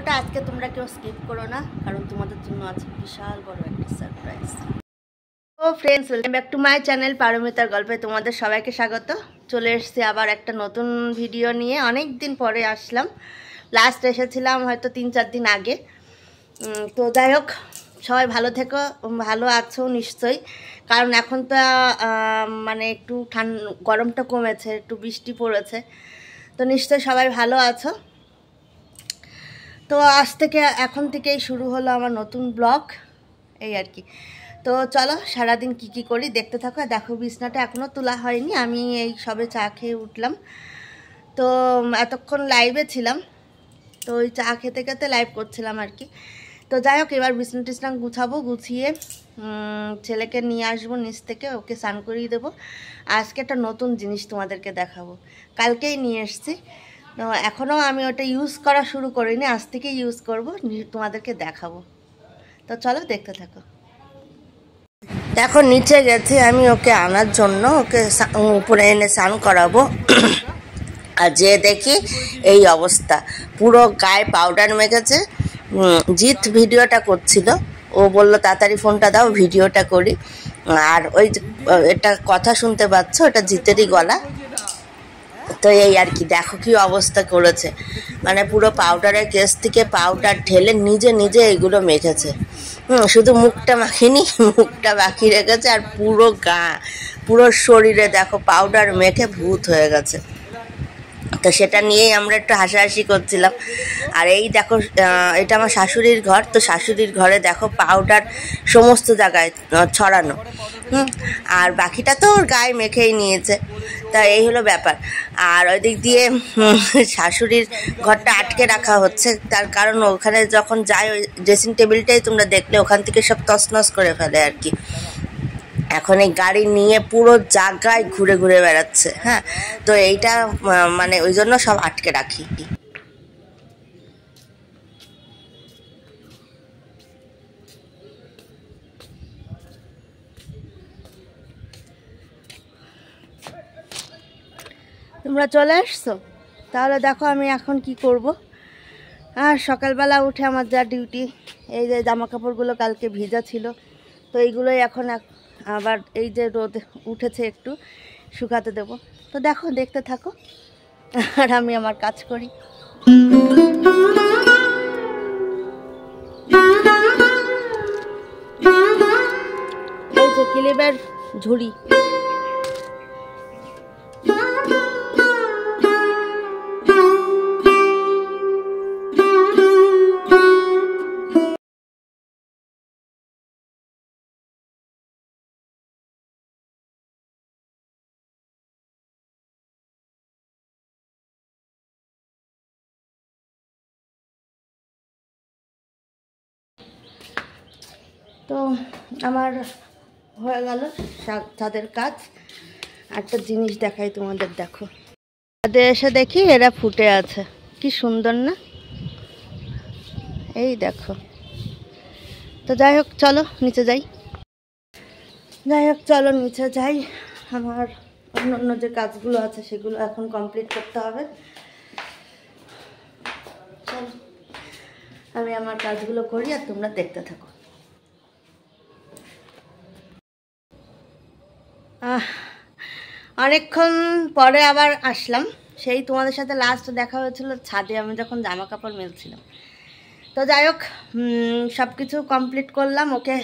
ভিডিওটা আজকে তোমরা কেউ স্কিপ করো না, কারণ তোমাদের জন্য আছে বিশাল বড় একটা সারপ্রাইজ। ও friends, welcome back to my channel পারমিতার গল্পে তোমাদের সবাইকে স্বাগত। চলে এসেছি আবার একটা নতুন ভিডিও নিয়ে। অনেক দিন পরে আসলাম, লাস্ট এসেছিলাম হয়তো 3-4 দিন আগে। তো যাই হোক, সবাই ভালো থেকো, ভালো আছো নিশ্চয়ই, কারণ এখন তো মানে একটু গরমটা কমেছে, একটু বৃষ্টি পড়েছে, তো নিশ্চয়ই সবাই ভালো আছো। তো আজ থেকে এখন থেকেই শুরু হলো আমার নতুন ব্লগ, এই আর কি। তো চলো সারাদিন কি করি দেখতে থাকো। দেখো বিছনাটা এখনও তোলা হয়নি, আমি এই সবে চা খেয়ে উঠলাম। তো এতক্ষণ লাইভে ছিলাম, তো ওই চা খেতে খেতে লাইভ করছিলাম আর কি। তো যাই হোক, এবার বিছনা টিছনা গুছাবো, গুছিয়ে ছেলেকে নিয়ে আসবো নিচ থেকে, ওকে স্নান করিয়ে দেবো। আজকে একটা নতুন জিনিস তোমাদেরকে দেখাবো, কালকেই নিয়ে এসছি। তো এখনও আমি ওটা ইউজ করা শুরু করিনি, আজ থেকে ইউজ করব, তোমাদেরকে দেখাবো। তো চলো দেখতে থাকো। দেখো নিচে গেছি আমি ওকে আনার জন্য, ওকে উপরে এনে স্নান করাবো। আর যে দেখি এই অবস্থা, পুরো গায়ে পাউডার মেখেছে। জিৎ ভিডিওটা করছিল, ও বললো তাড়াতাড়ি ফোনটা দাও ভিডিওটা করি। আর ওই এটা কথা শুনতে পাচ্ছ, ওটা জিতেরই গলা। তো এই আর কি, দেখো কি অবস্থা করেছে, মানে পুরো পাউডারের কেস থেকে পাউডার ঢেলে নিজে নিজে এইগুলো মেখেছে। শুধু মুখটা মাখিনি, মুখটা বাকি রেখেছে, আর পুরো গা পুরো শরীরে দেখো পাউডার মেখে ভূত হয়ে গেছে। তো সেটা নিয়েই আমরা একটু হাসাহাসি করছিলাম। আর এই দেখো, এটা আমার শাশুড়ির ঘর, তো শাশুড়ির ঘরে দেখো পাউডার সমস্ত জায়গায় ছড়ানো। আর বাকিটা তো ওর গায়ে মেখেই নিয়েছে। তা এই হলো ব্যাপার। আর ওই দিক দিয়ে শাশুড়ির ঘরটা আটকে রাখা হচ্ছে, তার কারণ ওখানে যখন যায় ওই ড্রেসিং টেবিলটাই তোমরা দেখলে ওখান থেকে সব তছনছ করে ফেলে আর কি। এখন এই গাড়ি নিয়ে পুরো জায়গায় ঘুরে ঘুরে বেড়াচ্ছে। হ্যাঁ, তো এইটা মানে ওই জন্য সব আটকে রাখি। তোমরা চলে আসছো, তাহলে দেখো আমি এখন কি করব। আর সকালবেলা উঠে আমার যা ডিউটি, এই যে জামা কাপড়গুলো কালকে ভিজা ছিল, তো এইগুলোই এখন আবার এই যে রোদ উঠেছে একটু শুকাতে দেব। তো দেখো দেখতে থাকো, আর আমি আমার কাজ করি। এই যে ক্লিপের ঝুড়ি, তো আমার হয়ে গেল ছাদের কাজ। একটা জিনিস দেখাই তোমাদের, দেখো ছাদে এসে দেখি এরা ফুটে আছে, কি সুন্দর না? এই দেখো। তো যাই হোক চলো নিচে যাই, নিচে যাই। আমার অন্য যে কাজগুলো আছে সেগুলো এখন কমপ্লিট করতে হবে। চলো আমি আমার কাজগুলো করি আর তোমরা দেখতে থাকো। অনেকক্ষণ পরে আবার আসলাম, সেই তোমাদের সাথে লাস্ট দেখা হয়েছিল ছাদে আমি যখন জামা কাপড় মেলছিলাম। তো যাই হোক, সব কিছু কমপ্লিট করলাম, ওকে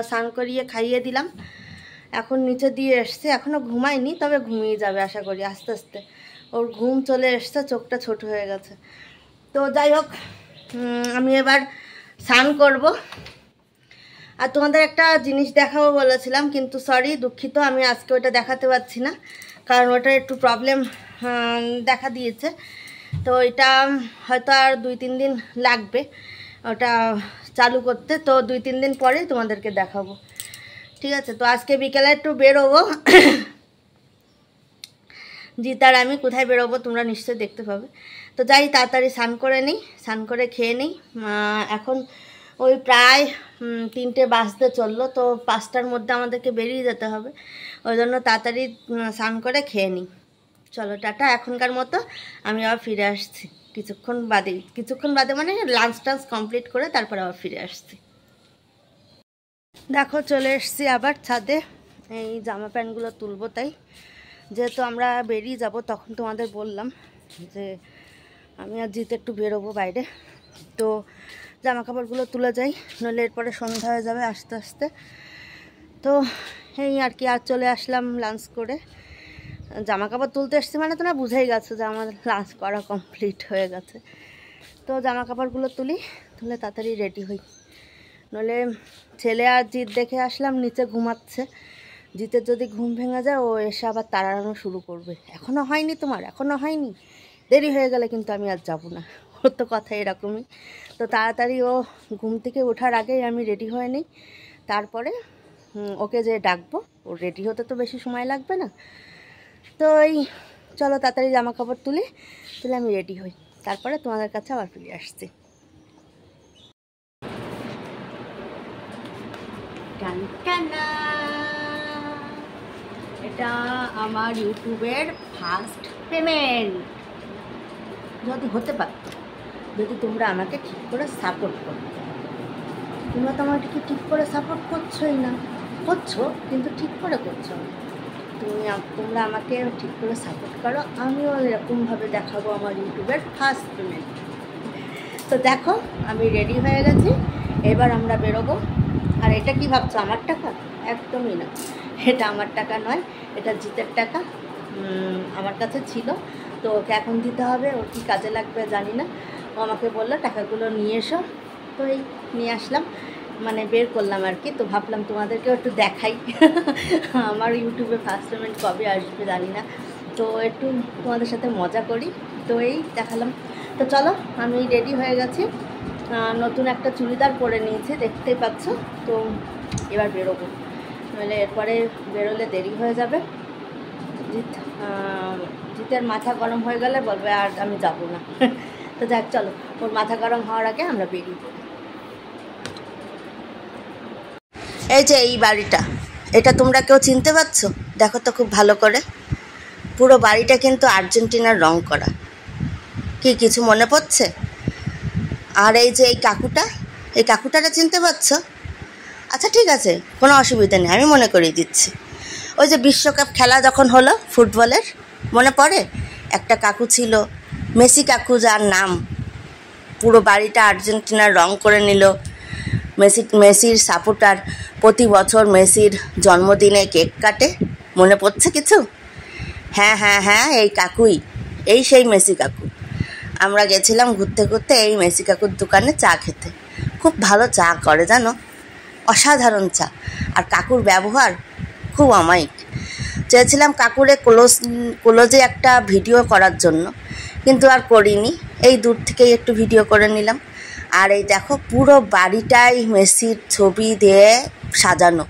স্নান করিয়ে খাইয়ে দিলাম। এখন নিচে দিয়ে এসছে, এখনও ঘুমায়নি, তবে ঘুমিয়ে যাবে আশা করি আস্তে আস্তে। ওর ঘুম চলে এসছে, চোখটা ছোট হয়ে গেছে। তো যাই হোক, আমি এবার স্নান করব। আর তোমাদের একটা জিনিস দেখাবো বলেছিলাম, কিন্তু সরি দুঃখিত, আমি আজকে ওটা দেখাতে পারছি না, কারণ ওটা একটু প্রবলেম দেখা দিয়েছে। তো এটা হয়তো আর 2-3 দিন লাগবে ওটা চালু করতে, তো 2-3 দিন পরেই তোমাদেরকে দেখাবো, ঠিক আছে? তো আজকে বিকেলে একটু বেরোবো, জিতার আমি কোথায় বেরোবো তোমরা নিশ্চয়ই দেখতে পাবে। তো যাই তাড়াতাড়ি স্নান করে নিই, স্নান করে খেয়ে নিই। এখন ওই প্রায় 3টে বাজতে চললো, তো 5টার মধ্যে আমাদেরকে বেরিয়ে যেতে হবে, ওই জন্য তাড়াতাড়ি স্নান করে খেয়ে নিই। চলো টাটা, এখনকার মতো আমি আবার ফিরে আসছি। কিছুক্ষণ বাদে মানে লাঞ্চ টাঞ্চ কমপ্লিট করে তারপর আবার ফিরে আসছি। দেখো চলে এসছি আবার ছাদে, এই জামা প্যান্টগুলো তুলবো। তাই যেহেতু আমরা বেরিয়ে যাব, তখন তোমাদের বললাম যে আমি আর জিতে একটু বেরোবো বাইরে, তো জামা কাপড়গুলো তুলে যাই, নইলে এরপরে সন্ধ্যা হয়ে যাবে আস্তে আস্তে। তো এই আর কি, আর চলে আসলাম লাঞ্চ করে। জামা কাপড় তুলতে এসছি মানে তোমরা বুঝেই গেছো যে আমার লাঞ্চ করা কমপ্লিট হয়ে গেছে। তো জামা কাপড়গুলো তুলে তাড়াতাড়ি রেডি হই, নইলে ছেলে আর জিত দেখে আসলাম নিচে ঘুমাচ্ছে। জিতের যদি ঘুম ভেঙে যায়, ও এসে আবার তাড়ানো শুরু করবে, এখনও হয়নি তোমার, এখনও হয়নি, দেরি হয়ে গেলে কিন্তু আমি আর যাব না। ওর তো কথা এরকমই। তো তাড়াতাড়ি ও ঘুম থেকে ওঠার আগেই আমি রেডি হয়ে নিই, তারপরে ওকে যে ডাকবো। ওর রেডি হতে তো বেশি সময় লাগবে না। তো এই চলো তাড়াতাড়ি জামা কাপড় তুলে আমি রেডি হই, তারপরে তোমাদের কাছে আবার ফিরে আসছি। এটা আমার ইউটিউবের ফার্স্ট পেমেন্ট। যদি হতে পারত, যদি তোমরা আমাকে ঠিক করে সাপোর্ট করো। তোমরা তো আমাকে ঠিক করে সাপোর্ট করছোই না, করছো কিন্তু ঠিক করে করছো না। তোমরা আমাকে ঠিক করে সাপোর্ট করো, আমিও এরকমভাবে দেখাবো আমার ইউটিউবের ফার্স্ট পেমেন্ট। তো দেখো আমি রেডি হয়ে গেছি, এবার আমরা বেরোবো। আর এটা কি ভাবছো আমার টাকা? একদমই না, এটা আমার টাকা নয়, এটা জিতের টাকা। আমার কাছে ছিল, তো ওকে এখন দিতে হবে। ওর কী কাজে লাগবে জানি না, ও আমাকে বললো টাকাগুলো নিয়ে এসো। তো এই নিয়ে আসলাম, মানে বের করলাম আর কি। তো ভাবলাম তোমাদেরকেও একটু দেখাই আমার ইউটিউবে ফার্স্ট পেমেন্ট কবে আসবে জানি না, তো একটু তোমাদের সাথে মজা করি। তো এই দেখালাম। তো চলো আমি রেডি হয়ে গেছি, নতুন একটা চুড়িদার পরে নিয়েছি, দেখতেই পাচ্ছ। তো এবার বেরোবো, নইলে এরপরে বেরোলে দেরি হয়ে যাবে। জিতের মাথা গরম হয়ে গেলে বলবে আর আমি যাব না তো যাক চলো, ওর মাথা গরম হওয়ার আগে আমরা বেরিয়ে পড়ি। এই যে এই বাড়িটা, এটা তোমরা কেউ চিনতে পারছো? দেখো তো খুব ভালো করে, পুরো বাড়িটা কিন্তু আর্জেন্টিনার রং করা। কি কিছু মনে পড়ছে? আর এই যে এই কাকুটাটা চিনতে পারছো? আচ্ছা ঠিক আছে, কোনো অসুবিধা নেই, আমি মনে করিয়ে দিচ্ছি। ওই যে বিশ্বকাপ খেলা যখন হলো ফুটবলের, মনে পড়ে একটা কাকু ছিল, মেসি কাকু, যার নাম পুরো বাড়িটা আর্জেন্টিনার রং করে নিল। মেসির সাপোর্টার, প্রতি বছর মেসির জন্মদিনে কেক কাটে, মনে পড়ছে কিছু? হ্যাঁ হ্যাঁ হ্যাঁ, এই কাকুই, এই সেই মেসি কাকু। আমরা গেছিলাম ঘুরতে এই মেসি কাকুর দোকানে চা খেতে। খুব ভালো চা করে জানো, অসাধারণ চা। আর কাকুর ব্যবহার খুব অমায়িক। চেয়েছিলাম কাকুরে ক্লোজে একটা ভিডিও করার জন্য, কিন্তু আর করিনি, এই দূর থেকেই একটু ভিডিও করে নিলাম। আর এই দেখো পুরো বাড়িটাই মেসির ছবি দিয়ে সাজানো।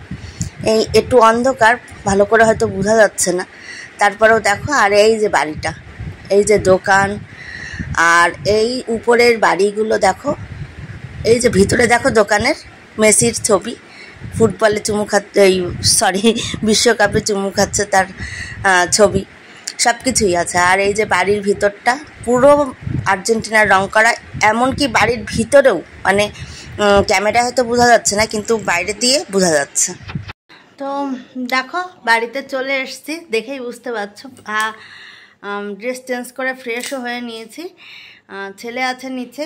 এই একটু অন্ধকার, ভালো করে হয়তো বোঝা যাচ্ছে না, তারপরেও দেখো। আর এই যে বাড়িটা, এই যে দোকান, আর এই উপরের বাড়িগুলো দেখো। এই যে ভিতরে দেখো দোকানের মেসির ছবি, ফুটবলে চুমু খাচ্ছে, বিশ্বকাপে চুমু খাচ্ছে তার ছবি, সব কিছুই আছে। আর এই যে বাড়ির ভিতরটা পুরো আর্জেন্টিনার রং করা, এমনকি বাড়ির ভিতরেও, মানে ক্যামেরা হয়তো বোঝা যাচ্ছে না, কিন্তু বাইরে দিয়ে বোঝা যাচ্ছে। তো দেখো বাড়িতে চলে এসেছি, দেখেই বুঝতে পারছো। ড্রেস চেঞ্জ করে ফ্রেশও হয়ে নিয়েছি। ছেলে আছে নিচে,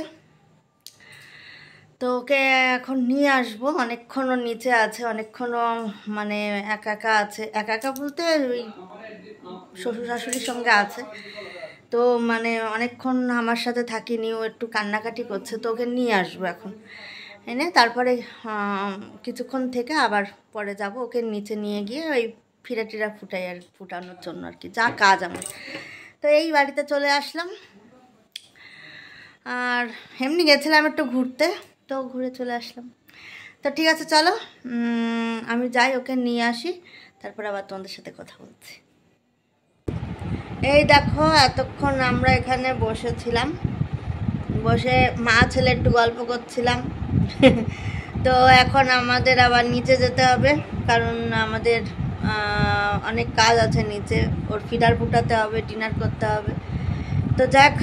তো ওকে এখন নিয়ে আসবো। অনেকক্ষণও নিচে আছে, অনেকক্ষণও মানে একা আছে। একা বলতে ওই শ্বশুর শাশুড়ির সঙ্গে আছে, তো মানে অনেকক্ষণ আমার সাথে থাকিনি, ও একটু কান্নাকাটি করছে। তো ওকে নিয়ে আসবো এখন এনে, তারপরে কিছুক্ষণ থেকে আবার পরে যাব। ওকে নিচে নিয়ে গিয়ে ওই ফিরা ফুটানোর জন্য আর কি, যা কাজ আমার। তো এই বাড়িতে চলে আসলাম, আর এমনি গেছিলাম একটু ঘুরতে, তো ঘুরে চলে আসলাম। তো ঠিক আছে চলো আমি যাই, ওকে নিয়ে আসি, তারপর আবার তোমাদের সাথে কথা বলছি। এই দেখো এতক্ষণ আমরা এখানে বসেছিলাম, বসে মা ছেলে একটু গল্প করছিলাম তো এখন আমাদের আবার নিচে যেতে হবে, কারণ আমাদের অনেক কাজ আছে নিচে। ওর ফিডার ফুটাতে হবে, ডিনার করতে হবে। তো যাক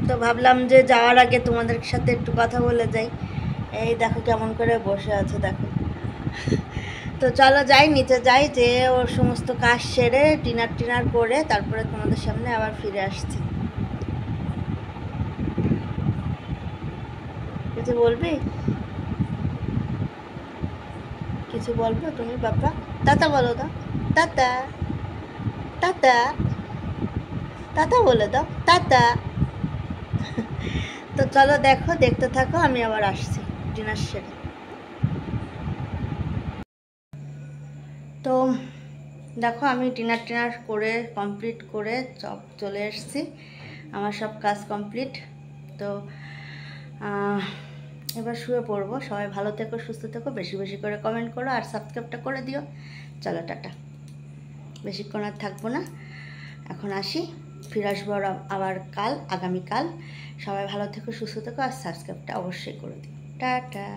তো ভাবলাম যে যাওয়ার আগে তোমাদের সাথে একটু কথা বলে যাই। এই দেখো কেমন করে বসে আছে, দেখো। তো চলো যাই, নিচে যাই, যে ওর সমস্ত কাজ সেরে ডিনার করে তারপরে তোমাদের সামনে আবার ফিরে আসছি। কিছু বলবি? কিছু বলবো তুমি বাবা? টাটা বলো দাও, টাটা, টাটা, টাটা বলে দাও, টাটা। তো চলো দেখো, দেখতে থাকো, আমি আবার আসছি ডিনার সেরে। তো দেখো আমি ডিনার করে কমপ্লিট করে চলে এসেছি, আমার সব কাজ কমপ্লিট। তো এবার শুয়ে পড়বো। সবাই ভালো থেকো, সুস্থ থেকো, বেশি বেশি করে কমেন্ট করো আর সাবস্ক্রাইবটা করে দিও। চলো টাটা, বেশিক্ষণ আর থাকবো না, এখন আসি, ফিরে আসবো আবার আগামীকাল। সবাই ভালো থেকো, সুস্থ থেকো আর সাবস্ক্রাইবটা অবশ্যই করে দিও। টাটা।